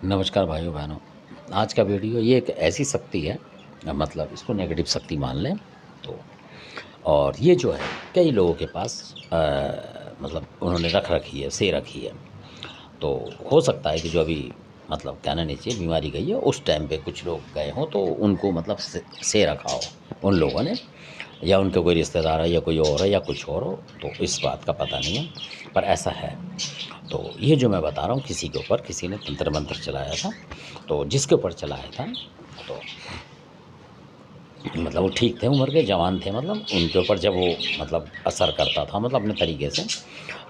नमस्कार भाइयों बहनों। आज का वीडियो ये एक ऐसी शक्ति है, मतलब इसको नेगेटिव शक्ति मान लें तो। और ये जो है कई लोगों के पास मतलब उन्होंने रख रखी है, से रखी है। तो हो सकता है कि जो अभी मतलब कहना नहीं चाहिए बीमारी गई है, उस टाइम पे कुछ लोग गए हों तो उनको मतलब से रखा हो उन लोगों ने, या उनके कोई रिश्तेदार है या कोई और है या कुछ और हो, तो इस बात का पता नहीं है, पर ऐसा है। तो ये जो मैं बता रहा हूँ, किसी के ऊपर किसी ने तंत्र मंत्र चलाया था, तो जिसके ऊपर चलाया था तो मतलब वो ठीक थे, उम्र के जवान थे, मतलब उनके ऊपर जब वो मतलब असर करता था मतलब अपने तरीके से,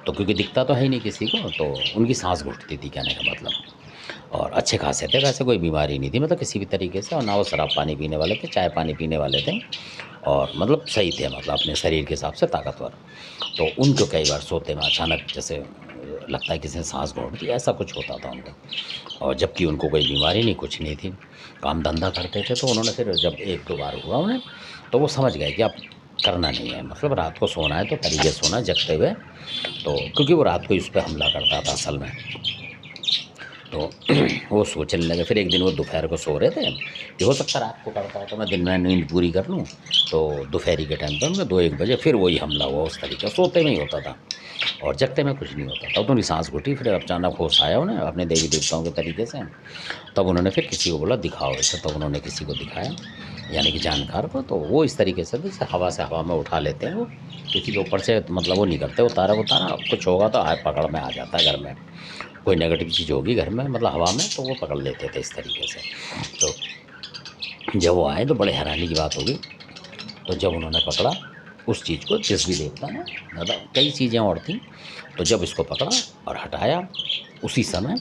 तो क्योंकि दिखता तो है ही नहीं किसी को, तो उनकी सांस घुटती थी, कहने का मतलब। और अच्छे खासे थे, वैसे कोई बीमारी नहीं थी मतलब किसी भी तरीके से, और ना वो शराब पानी पीने वाले थे, चाय पानी पीने वाले थे, और मतलब सही थे, मतलब अपने शरीर के हिसाब से ताकतवर। तो उनको कई बार सोते में अचानक जैसे लगता है किसी ने सांस घोंट दी, ऐसा कुछ होता था उनको, और जबकि उनको कोई बीमारी नहीं, कुछ नहीं थी, काम धंधा करते थे। तो उन्होंने फिर जब एक दो बार हुआ उन्हें, तो वो समझ गए कि अब करना नहीं है, मतलब रात को सोना है तो तरीके से सोना जगते हुए। तो क्योंकि वो रात को ही उस पर हमला करता था असल में, तो वो सोचने लगे। फिर एक दिन वो दोपहर को सो रहे थे, कि हो सकता रात को करता है तो मैं दिन में नींद पूरी कर लूँ, तो दोपहरी के टाइम पर उनका 2-1 बजे फिर वही हमला हुआ उस तरीके, सोते में ही होता था और जगते में कुछ नहीं होता था। तो उनकी सांस घुटी, फिर अचानक होश आया उन्हें अपने देवी देवताओं के तरीके से। तब उन्होंने फिर किसी को बोला दिखाओ इसे, तब उन्होंने किसी को दिखाया, यानी कि जानकार को। तो वो इस तरीके से जैसे हवा से हवा में उठा लेते हैं वो, किसी के ऊपर से मतलब वो नहीं करते, उतारा उतारा कुछ होगा तो हाथ पकड़ में आ जाता है घर में, कोई नेगेटिव चीज़ होगी घर में मतलब हवा में, तो वो पकड़ लेते थे इस तरीके से। तो जब वो आए तो बड़े हैरानी की बात होगी, तो जब उन्होंने पकड़ा उस चीज़ को, जिस भी देवता ने, मतलब कई चीज़ें और थीं, तो जब इसको पकड़ा और हटाया उसी समय,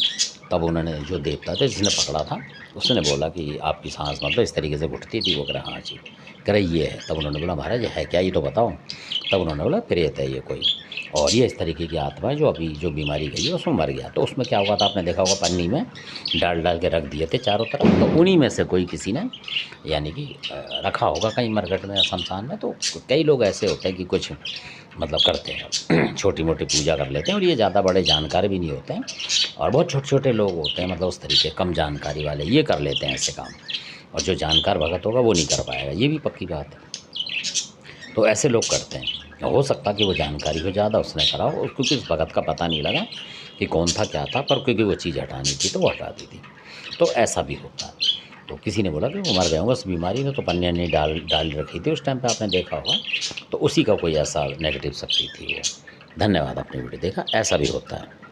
तब उन्होंने, जो देवता थे जिसने पकड़ा था, उसने बोला कि आपकी सांस मतलब इस तरीके से घुटती थी। वो कह रहा हाँ जी, कह रहे ये है। तब उन्होंने बोला महाराज ये है क्या, ये तो बताओ। तब उन्होंने बोला प्रेत है ये कोई, और ये इस तरीके की आत्मा है जो अभी जो बीमारी गई है उसमें मर गया। तो उसमें क्या हुआ था, आपने देखा होगा पन्नी में डाल डाल के रख दिए थे चारों तरफ, तो उन्हीं में से कोई किसी ने यानी कि रखा होगा कहीं मरघट में या शमशान में। तो कई लोग ऐसे होते हैं कि कुछ मतलब करते हैं, छोटी मोटी पूजा कर लेते हैं, और ये ज़्यादा बड़े जानकार भी नहीं होते हैं, और बहुत छोटे छोटे लोग होते हैं मतलब उस तरीके कम जानकारी वाले, ये कर लेते हैं ऐसे काम। और जो जानकार भगत होगा वो नहीं कर पाएगा, ये भी पक्की बात है। तो ऐसे लोग करते हैं, हो सकता कि वो जानकारी हो ज़्यादा उसने करा हो, क्योंकि उस भगत का पता नहीं लगा कि कौन था क्या था, पर क्योंकि वो चीज़ हटानी थी तो वो हटा दी थी। तो ऐसा भी होता है। तो किसी ने बोला कि वो मर गए होंगे उस बीमारी में, तो पन्नी वन्नी डाल डाल रखी थी उस टाइम पे, आपने देखा होगा, तो उसी का कोई ऐसा नेगेटिव शक्ति थी वो। धन्यवाद, आपने वीडियो देखा, ऐसा भी होता है।